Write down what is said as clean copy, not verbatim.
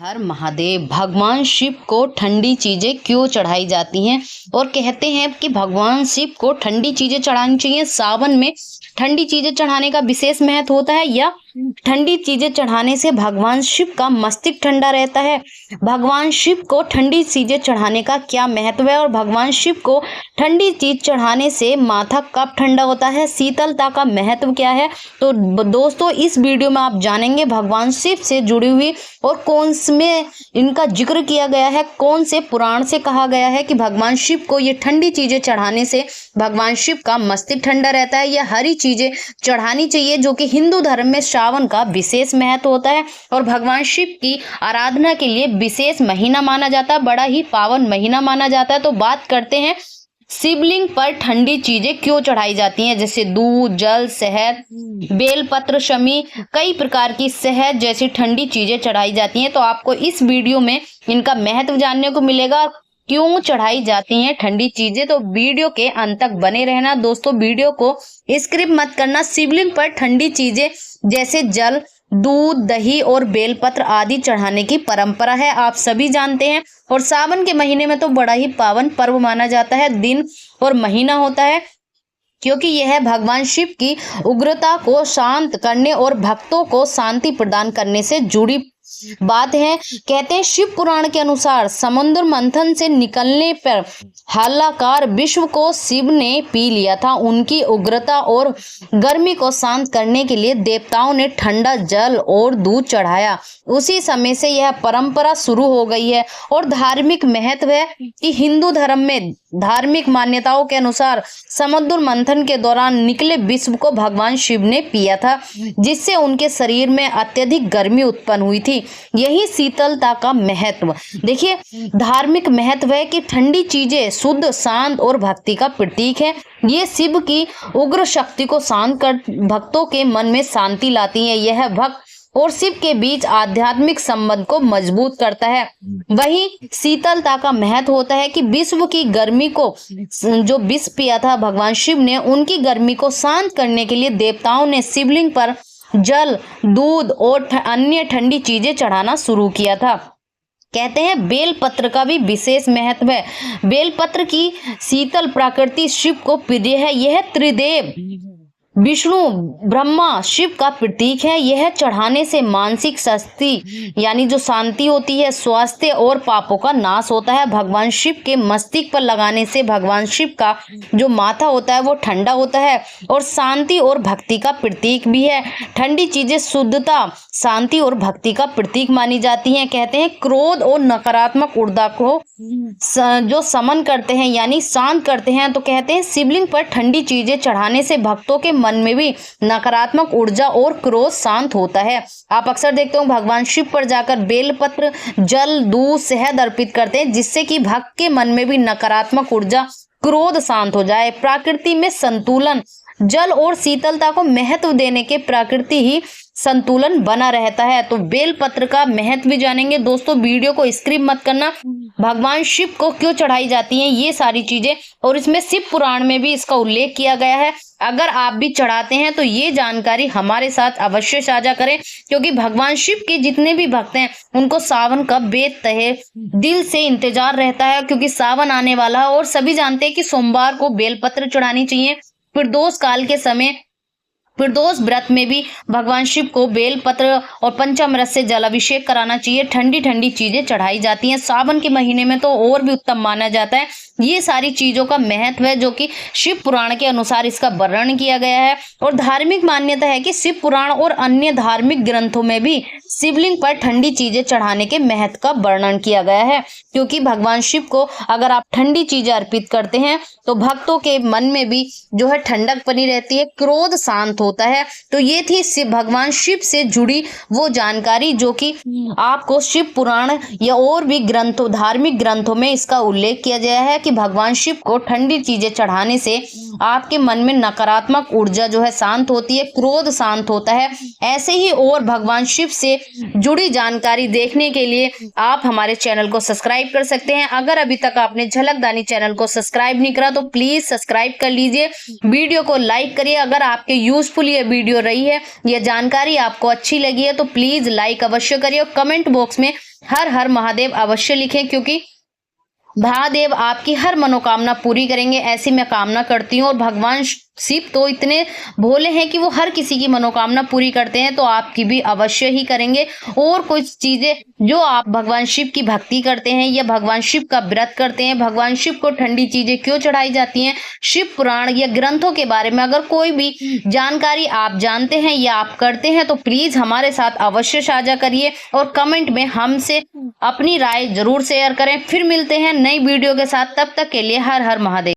हर महादेव। भगवान शिव को ठंडी चीजें क्यों चढ़ाई जाती हैं? और कहते हैं कि भगवान शिव को ठंडी चीजें चढ़ानी चाहिए। सावन में ठंडी चीजें चढ़ाने का विशेष महत्व होता है, या ठंडी चीजें चढ़ाने से भगवान शिव का मस्तिष्क ठंडा रहता है। भगवान शिव को ठंडी चीजें चढ़ाने का क्या महत्व है, और भगवान शिव को ठंडी चीज चढ़ाने से माथा कब ठंडा होता है, शीतलता का महत्व क्या है। तो दोस्तों, इस वीडियो में आप जानेंगे भगवान शिव से जुड़ी हुई और कौन में इनका जिक्र किया गया है, कौन से पुराण से कहा गया है कि भगवान शिव को ये ठंडी चीजें चढ़ाने से भगवान शिव का मस्तिष्क ठंडा रहता है, या हरी चीजें चढ़ानी चाहिए, जो कि हिंदू धर्म में श्रावण का विशेष महत्व होता है और भगवान शिव की आराधना के लिए विशेष महीना माना जाता है, बड़ा ही पावन महीना माना जाता है। तो बात करते हैं शिवलिंग पर ठंडी चीजें क्यों चढ़ाई जाती हैं, जैसे दूध, जल, शहद, बेलपत्र, शमी, कई प्रकार की शहद जैसी ठंडी चीजें चढ़ाई जाती हैं। तो आपको इस वीडियो में इनका महत्व जानने को मिलेगा, क्यों चढ़ाई जाती हैं ठंडी चीजें। तो वीडियो के अंत तक बने रहना दोस्तों, वीडियो को स्किप मत करना। शिवलिंग पर ठंडी चीजें जैसे जल, दूध, दही और बेलपत्र आदि चढ़ाने की परंपरा है, आप सभी जानते हैं। और सावन के महीने में तो बड़ा ही पावन पर्व माना जाता है, दिन और महीना होता है, क्योंकि यह भगवान शिव की उग्रता को शांत करने और भक्तों को शांति प्रदान करने से जुड़ी बात है। कहते हैं शिव पुराण के अनुसार समुद्र मंथन से निकलने पर हालाकार विश्व को शिव ने पी लिया था। उनकी उग्रता और गर्मी को शांत करने के लिए देवताओं ने ठंडा जल और दूध चढ़ाया। उसी समय से यह परंपरा शुरू हो गई है। और धार्मिक महत्व है कि हिंदू धर्म में धार्मिक मान्यताओं के अनुसार समुद्र मंथन के दौरान निकले विश्व को भगवान शिव ने पिया था, जिससे उनके शरीर में अत्यधिक गर्मी उत्पन्न हुई थी। यही शीतलता का महत्व। देखिए, धार्मिक महत्व है कि ठंडी चीजें शुद्ध, शांत और भक्ति का प्रतीक है। ये शिव की उग्र शक्ति को शांत कर भक्तों के मन में शांति लाती है। यह भक्त और शिव के बीच आध्यात्मिक संबंध को मजबूत करता है। वहीं शीतलता का महत्व होता है कि विश्व की गर्मी को, जो विष पिया था भगवान शिव ने, उनकी गर्मी को शांत करने के लिए देवताओं ने शिवलिंग पर जल, दूध और अन्य ठंडी चीजें चढ़ाना शुरू किया था। कहते हैं बेलपत्र का भी विशेष महत्व है। बेलपत्र की शीतल प्रकृति शिव को प्रिय है। यह त्रिदेव विष्णु, ब्रह्मा, शिव का प्रतीक है। यह चढ़ाने से मानसिक शक्ति यानी जो शांति होती है, स्वास्थ्य और पापों का नाश होता है। भगवान शिव के मस्तिष्क पर लगाने से भगवान शिव का जो माथा होता है वो ठंडा होता है और शांति और भक्ति का प्रतीक भी है। ठंडी चीजें शुद्धता, शांति और भक्ति का प्रतीक मानी जाती हैं। कहते हैं क्रोध और नकारात्मक ऊर्जा को जो समन करते हैं यानी शांत करते हैं। तो कहते हैं शिवलिंग पर ठंडी चीजें चढ़ाने से भक्तों के मन में भी नकारात्मक ऊर्जा और क्रोध शांत होता है। आप अक्सर देखते हो भगवान शिव पर जाकर बेलपत्र, जल, दूध, शहद अर्पित करते हैं, जिससे कि भक्त के मन में भी नकारात्मक ऊर्जा, क्रोध शांत हो जाए। प्रकृति में संतुलन, जल और शीतलता को महत्व देने के प्रकृति ही संतुलन बना रहता है। तो बेलपत्र का महत्व भी जानेंगे दोस्तों, वीडियो को स्किप मत करना। भगवान शिव को क्यों चढ़ाई जाती हैं ये सारी चीजें, और इसमें शिव पुराण में भी इसका उल्लेख किया गया है। अगर आप भी चढ़ाते हैं तो ये जानकारी हमारे साथ अवश्य साझा करें, क्योंकि भगवान शिव के जितने भी भक्त हैं उनको सावन का बेतहे दिल से इंतजार रहता है, क्योंकि सावन आने वाला है। और सभी जानते हैं कि सोमवार को बेलपत्र चढ़ानी चाहिए। प्रदोष काल के समय प्रदोष व्रत में भी भगवान शिव को बेलपत्र और पंचामृत से जलाभिषेक कराना चाहिए। ठंडी ठंडी चीजें चढ़ाई जाती हैं। सावन के महीने में तो और भी उत्तम माना जाता है। ये सारी चीजों का महत्व है, जो कि शिव पुराण के अनुसार इसका वर्णन किया गया है। और धार्मिक मान्यता है कि शिव पुराण और अन्य धार्मिक ग्रंथों में भी शिवलिंग पर ठंडी चीजें चढ़ाने के महत्व का वर्णन किया गया है, क्योंकि भगवान शिव को अगर आप ठंडी चीजें अर्पित करते हैं तो भक्तों के मन में भी जो है ठंडक बनी रहती है, क्रोध शांत होता है। तो ये थी भगवान शिव से जुड़ी वो जानकारी, जो कि आपको शिव पुराण या और भी ग्रंथों, धार्मिक ग्रंथों में इसका उल्लेख किया गया है कि कि भगवान शिव को ठंडी चीजें चढ़ाने से आपके मन में नकारात्मक ऊर्जा जो है शांत होती है, क्रोध शांत होता है। ऐसे ही और भगवान शिव से जुड़ी जानकारी देखने के लिए आप हमारे चैनल को सब्सक्राइब कर सकते हैं। अगर अभी तक आपने झलकदानी चैनल को सब्सक्राइब नहीं करा तो प्लीज सब्सक्राइब कर लीजिए, वीडियो को लाइक करिए। अगर आपके यूजफुल ये वीडियो रही है, यह जानकारी आपको अच्छी लगी है तो प्लीज लाइक अवश्य करिए और कमेंट बॉक्स में हर हर महादेव अवश्य लिखें, क्योंकि महादेव आपकी हर मनोकामना पूरी करेंगे, ऐसी मैं कामना करती हूँ। और भगवान शिव तो इतने भोले हैं कि वो हर किसी की मनोकामना पूरी करते हैं, तो आपकी भी अवश्य ही करेंगे। और कुछ चीजें जो आप भगवान शिव की भक्ति करते हैं या भगवान शिव का व्रत करते हैं, भगवान शिव को ठंडी चीजें क्यों चढ़ाई जाती हैं, शिव पुराण या ग्रंथों के बारे में अगर कोई भी जानकारी आप जानते हैं या आप करते हैं तो प्लीज हमारे साथ अवश्य साझा करिए और कमेंट में हमसे अपनी राय जरूर शेयर करें। फिर मिलते हैं नई वीडियो के साथ, तब तक के लिए हर हर महादेव।